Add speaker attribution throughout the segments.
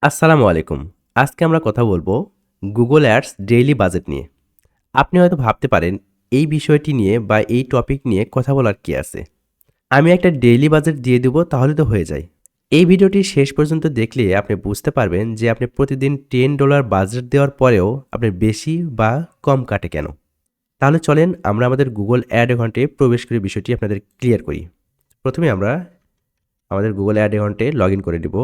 Speaker 1: আসসালামু আলাইকুম। আজকে আমরা কথা বলবো Google Ads ডেইলি বাজেট নিয়ে। আপনি হয়তো ভাবতে পারেন এই বিষয়টি নিয়ে বা এই টপিক নিয়ে কথা বলার কি আছে? আমি একটা ডেইলি বাজেট দিয়ে দিব তাহলে তো হয়ে যায়। এই ভিডিওটি শেষ পর্যন্ত দেখলে আপনি বুঝতে পারবেন যে আপনি প্রতিদিন $10 বাজেট দেওয়ার পরেও আপনার বেশি বা কম কাটে কেন? তাহলে চলেন আমরা আমাদের Google Ad অ্যাকাউন্টে প্রবেশ করে বিষয়টি আপনাদের ক্লিয়ার করি। প্রথমে আমরা আমাদের Google Ad অ্যাকাউন্টে লগইন করে নিব।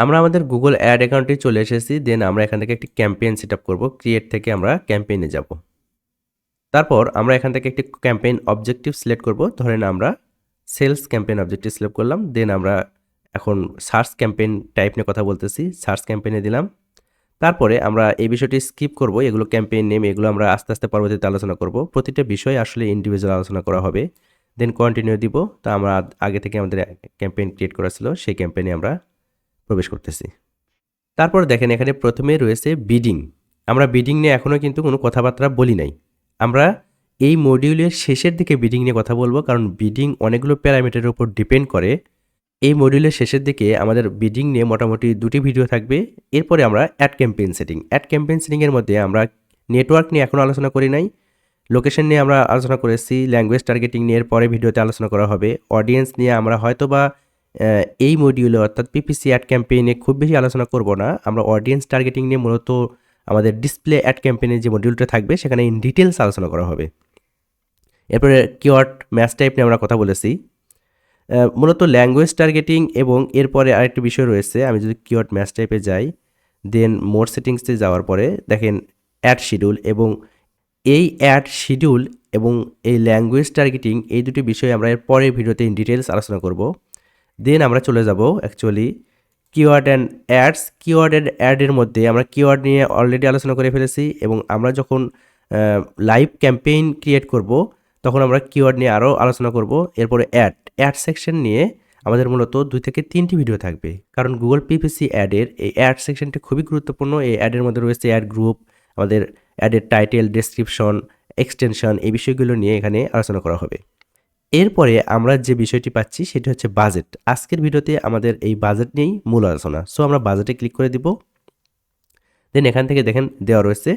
Speaker 1: আমরা আমাদের Google Ad অ্যাকাউন্টে চলে এসেছি। দেন আমরা এখান থেকে একটি ক্যাম্পেইন সেটআপ করব। ক্রিয়েট থেকে আমরা ক্যাম্পেইন এ যাব। তারপর আমরা এখান থেকে একটি ক্যাম্পেইন অবজেক্টিভ সিলেক্ট করব। ধরেন আমরা সেলস ক্যাম্পেইন অবজেক্টিভ সিলেক্ট করলাম। দেন আমরা এখন সার্চ ক্যাম্পেইন টাইপ নিয়ে কথা বলতেছি। সার্চ ক্যাম্পেইন এ দিলাম। তারপরে আমরা এই বিষয়টি স্কিপ করব। এগুলো ক্যাম্পেইন নেম এগুলো আমরা আস্তে, আস্তে পরবর্তীতে আলোচনা করব। প্রতিটা বিষয় আসলে ইন্ডিভিজুয়াল আলোচনা করা হবে। দেন কন্টিনিউ দিব। তো আমরা আগে থেকে আমাদের ক্যাম্পেইন ক্রিয়েট করা ছিল। সেই ক্যাম্পেইনে আমরা প্রবেশ করতেছি। তারপর দেখেন এখানে প্রথমে রয়েছে বিডিং। আমরা বিডিং নিয়ে এখনও কিন্তু কোনো কথাবার্তা বলি নাই। আমরা এই মডিউলের শেষের দিকে বিডিং নিয়ে কথা বলবো, কারণ বিডিং অনেকগুলো প্যারামিটারের উপর ডিপেন্ড করে। এই মডিউলের শেষের দিকে আমাদের বিডিং নিয়ে মোটামুটি 2টি ভিডিও থাকবে। এরপরে আমরা ad campaign setting. Ad campaign সেটিংয়ের মধ্যে আমরা নেটওয়ার্ক নিয়ে এখনও আলোচনা করি নাই। লোকেশন নিয়ে আমরা আলোচনা করেছি। ল্যাঙ্গুয়েজ টার্গেটিং নিয়ে এর পরে ভিডিওতে আলোচনা করা হবে। অডিয়েন্স নিয়ে আমরা হয়তোবা এই মডিউলে অর্থাৎ পিপিসি অ্যাড ক্যাম্পেইনে খুব বেশি আলোচনা করব না। আমরা অডিয়েন্স টার্গেটিং নিয়ে মূলত আমাদের ডিসপ্লে অ্যাড ক্যাম্পেইনের যে মডিউলটা থাকবে সেখানে ইন ডিটেইলস আলোচনা করা হবে। এরপরে কিওয়ার্ড ম্যাচ টাইপ নিয়ে আমরা কথা বলেছি। মূলত ল্যাঙ্গুয়েজ টার্গেটিং এবং এরপরে আরেকটি বিষয় রয়েছে। আমি যদি কিওয়ার্ড ম্যাচ টাইপে যাই, দেন মোর সেটিংসে যাওয়ার পরে দেখেন অ্যাড শিডিউল এবং এই অ্যাড শিডিউল এবং এই ল্যাঙ্গুয়েজ টার্গেটিং এই দুটি বিষয় আমরা এর পরের ভিডিওতে ইন ডিটেইলস আলোচনা করব। দেন আমরা চলে যাব actually keyword and ads. Keyword and অ্যাডের মধ্যে আমরা কিওয়ার্ড নিয়ে অলরেডি আলোচনা করে ফেলেছি এবং আমরা যখন লাইভ ক্যাম্পেইন ক্রিয়েট করব তখন আমরা কিওয়ার্ড নিয়ে আরও আলোচনা করব। এরপরে অ্যাড সেকশন নিয়ে আমাদের মূলত 2 থেকে 3টি ভিডিও থাকবে, কারণ গুগল পিপিসি অ্যাডের এই অ্যাড সেকশনটি খুবই গুরুত্বপূর্ণ। এই অ্যাডের মধ্যে রয়েছে অ্যাড গ্রুপ, আমাদের অ্যাডের টাইটেল, ডেসক্রিপশন, এক্সটেনশন এই বিষয়গুলো নিয়ে এখানে আলোচনা করা হবে। এরপরে আমরা যে বিষয়টি পাচ্ছি সেটি হচ্ছে বাজেট। আজকের ভিডিওতে আমাদের এই বাজেট নিয়েই মূল আলোচনা। সো আমরা বাজেটে ক্লিক করে দিব। দেন এখান থেকে দেখেন দেওয়া রয়েছে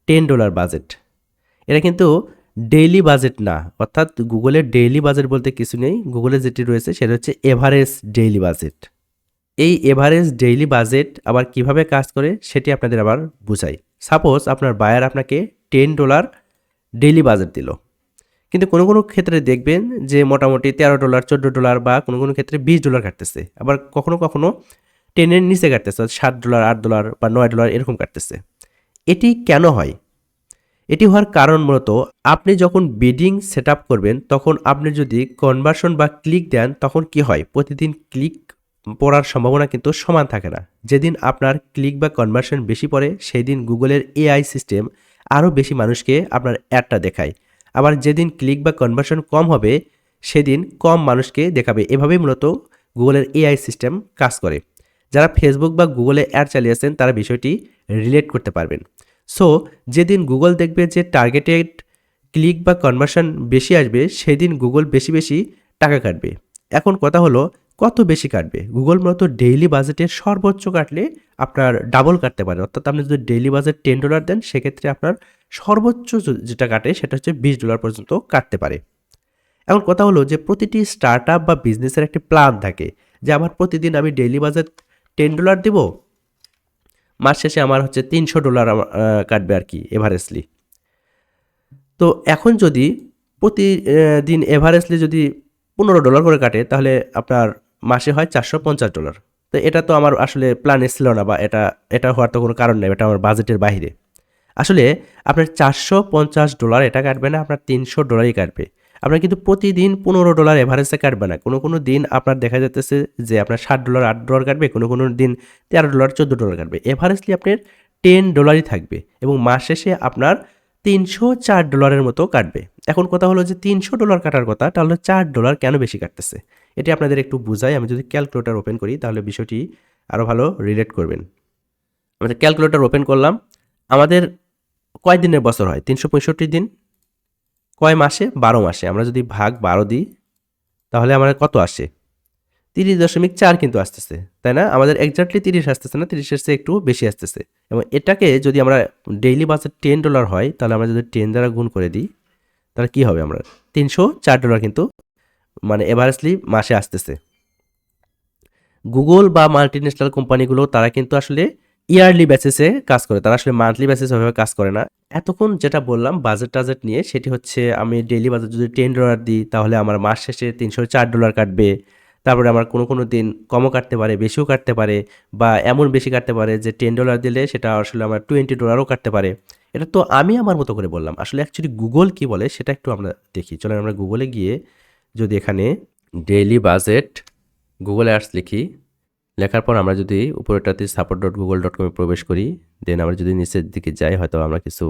Speaker 1: $10 বাজেট। এটা কিন্তু ডেইলি বাজেট না, অর্থাৎ গুগলের ডেইলি বাজেট বলতে কিছু নেই। গুগলে যেটি রয়েছে সেটা হচ্ছে এভারেজ ডেইলি বাজেট। এই এভারেজ ডেইলি বাজেট আবার কিভাবে কাজ করে সেটি আপনাদের আবার বুঝাই। সাপোজ আপনার বায়ার আপনাকে $10 ডেইলি বাজেট দিল, কিন্তু কোনো কোনো ক্ষেত্রে দেখবেন যে মোটামুটি $13, $14 বা কোনো কোনো ক্ষেত্রে $20 কাটতেছে। আবার কখনো কখনো 10-এর নিচে কাটতেছে, $7, $8 বা $9 এরকম কাটতেছে। এটি কেন হয়? এটি হওয়ার কারণ মূলত আপনি যখন বিডিং সেট আপ করবেন তখন আপনি যদি কনভার্সন বা ক্লিক দেন তখন কি হয়? প্রতিদিন ক্লিক পড়ার সম্ভাবনা কিন্তু সমান থাকে না। যেদিন আপনার ক্লিক বা কনভার্সন বেশি পড়ে সেই দিন গুগলের এআই সিস্টেম আরও বেশি মানুষকে আপনার অ্যাডটা দেখায়। আবার যেদিন ক্লিক বা কনভার্সন কম হবে সেদিন কম মানুষকে দেখাবে। এভাবেই মূলত গুগলের এআই সিস্টেম কাজ করে। যারা ফেসবুক বা গুগলে অ্যাড চালিয়েছেন তারা বিষয়টি রিলেট করতে পারবেন। সো যেদিন গুগল দেখবে যে টার্গেটেড ক্লিক বা কনভার্সন বেশি আসবে সেদিন গুগল বেশি বেশি টাকা কাটবে। এখন কথা হলো কত বেশি কাটবে? গুগল মূলত ডেইলি বাজেটের সর্বোচ্চ কাটলে আপনার ডাবল কাটতে পারে। অর্থাৎ আপনি যদি ডেইলি বাজেট $10 দেন সেক্ষেত্রে আপনার সর্বোচ্চ যেটা কাটে সেটা হচ্ছে $20 পর্যন্ত কাটতে পারে। এখন কথা হলো যে প্রতিটি স্টার্টআপ বা বিজনেসের একটি প্ল্যান থাকে যে আমার প্রতিদিন আমি ডেইলি বাজেট $10 দিব, মাস শেষে আমার হচ্ছে $300 কাটবে আর কি এভারেজলি। তো এখন যদি প্রতিদিন এভারেজলি যদি $15 করে কাটে তাহলে আপনার মাসে হয় $450। তো এটা তো আমার আসলে প্ল্যানে ছিল না, বা এটা হওয়ার তো কোনো কারণ নেই, এটা আমার বাজেটের বাইরে। আসলে আপনার $450 এটা কাটবে না, আপনার $300 কাটবে। আপনার কিন্তু প্রতিদিন $15 এভারেজে কাটবে না। কোনো কোনো দিন আপনার দেখা যাইতেছে যে আপনার $7, $8 কাটবে, কোনো কোনো দিন $13, $14 কাটবে। এভারেজলি আপনার $10 থাকবে এবং মাস শেষে আপনার $304 মতো কাটবে। এখন কথা হলো যে $300 কাটার কথা, তাহলে $4 কেন বেশি কাটতেছে? এটি আপনাদের একটু বুঝাই। আমি যদি ক্যালকুলেটর ওপেন করি তাহলে বিষয়টি আরও ভালো রিলেট করবেন। আমাদের ক্যালকুলেটর ওপেন করলাম। আমাদের কয় দিনের বছর হয়? 365 দিন। কয় মাসে? 12 মাসে। আমরা যদি ভাগ 12 দিই তাহলে আমার কত আসে? 30.4 কিন্তু আসতেছে, তাই না? আমাদের এক্সাক্টলি 30 আসতেছে না, 30-এর চেয়ে একটু বেশি আসতেছে। এবং এটাকে যদি আমরা ডেইলি বাজেট $10 হয়, তাহলে আমরা যদি 10 দ্বারা গুণ করে দিই, তাহলে কি হবে? আমরা $304 কিন্তু মানে এভারেজলি মাসে আসতেছে। গুগল বা মাল্টিন্যাশনাল কোম্পানিগুলো তারা কিন্তু আসলে ইয়ারলি বেসিসে কাজ করে, তারা আসলে মান্থলি বেসিসে ওইভাবে কাজ করে না। এতক্ষণ যেটা বললাম বাজেট টাজেট নিয়ে, সেটি হচ্ছে আমি ডেইলি বাজেট যদি $10 দিই, তাহলে আমার মাস শেষে $304 কাটবে। তারপরে আমার কোনো দিন কমও কাটতে পারে, বেশিও কাটতে পারে, বা এমন বেশি কাটতে পারে যে $10 দিলে সেটা আসলে আমার $20ও কাটতে পারে। এটা তো আমি আমার মতো করে বললাম। আসলে অ্যাকচুয়ালি গুগল কি বলে সেটা একটু আমরা দেখি। চলেন আমরা গুগলে গিয়ে যদি এখানে ডেইলি বাজেট গুগল অ্যাডস লিখি, লেখার পর আমরা যদি উপরেরটাতে support.google.com এ প্রবেশ করি, দেন আমরা যদি নিচের দিকে যাই, হয়তো আমরা কিছু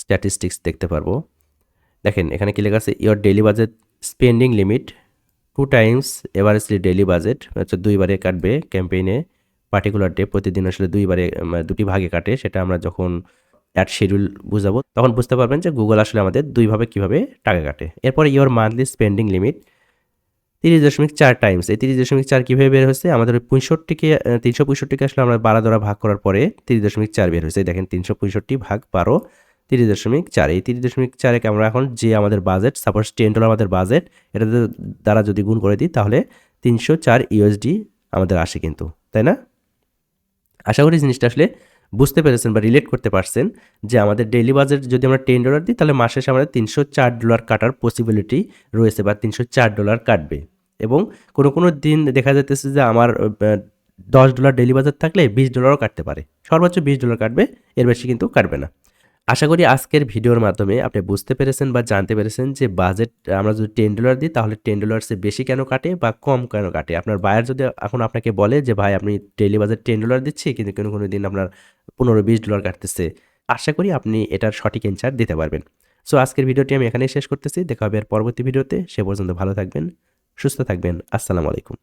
Speaker 1: স্ট্যাটিস্টিক্স দেখতে পারবো। দেখেন এখানে কি লেখা আছে, your daily budget spending limit 2 Times এভারেজলি daily budget, হচ্ছে 2 বারে কাটবে ক্যাম্পেইনে, পার্টিকুলার ডে প্রতিদিন আসলে 2 বারে দুটি ভাগে কাটে। সেটা আমরা যখন অ্যাড শিডিউল বুঝাবো তখন বুঝতে পারবেন যে গুগল আসলে আমাদের 2 ভাবে কিভাবে টাকা কাটে। এরপরে your monthly spending limit 30.4 Times. এই 30.4 কিভাবে বের হয়েছে? আমাদের ওই 65কে 365কে আসলে আমরা 12 দ্বারা ভাগ করার পরে 30.4 বের হয়েছে। দেখেন 365 ভাগ 12, 30.4। এই 30.4 কে আমরা এখন যে আমাদের বাজেট, সাপোজ $10 আমাদের বাজেট, এটা দ্বারা যদি গুণ করে দিই, তাহলে 304 ইউএসডি আমাদের আসে কিন্তু, তাই না? আশা করি জিনিসটা আসলে বুঝতে পেরেছেন বা রিলেট করতে পারছেন যে আমাদের ডেইলি বাজেট যদি আমরা $10 দিই, তাহলে মাসে শেষে আমাদের $304 কাটার পসিবিলিটি রয়েছে, বা $304 কাটবে। এবং কোনো দিন দেখা যাইতেছে যে আমার $10 ডেইলি বাজেট থাকলে $20ও কাটতে পারে। সর্বোচ্চ $20 কাটবে, এর বেশি কিন্তু কাটবে না। আশা করি আজকের ভিডিওর মাধ্যমে আপনি বুঝতে পেরেছেন বা জানতে পেরেছেন যে বাজেট আমরা যদি $10 দিই, তাহলে $10 চেয়ে বেশি কেন কাটে বা কম কেন কাটে। আপনার বায়ার যদি এখন আপনাকে বলে যে ভাই আপনি ডেইলি বাজেট $10 দিচ্ছি, কিন্তু কোনো দিন আপনার $15-20 কাটতেছে, আশা করি আপনি এটার সঠিক অ্যান্সার দিতে পারবেন। সো আজকের ভিডিওটি আমি এখানেই শেষ করতেছি। দেখা হবে আর পরবর্তী ভিডিওতে। সে পর্যন্ত ভালো থাকবেন, সুস্থ থাকবেন। আসসালামু আলাইকুম।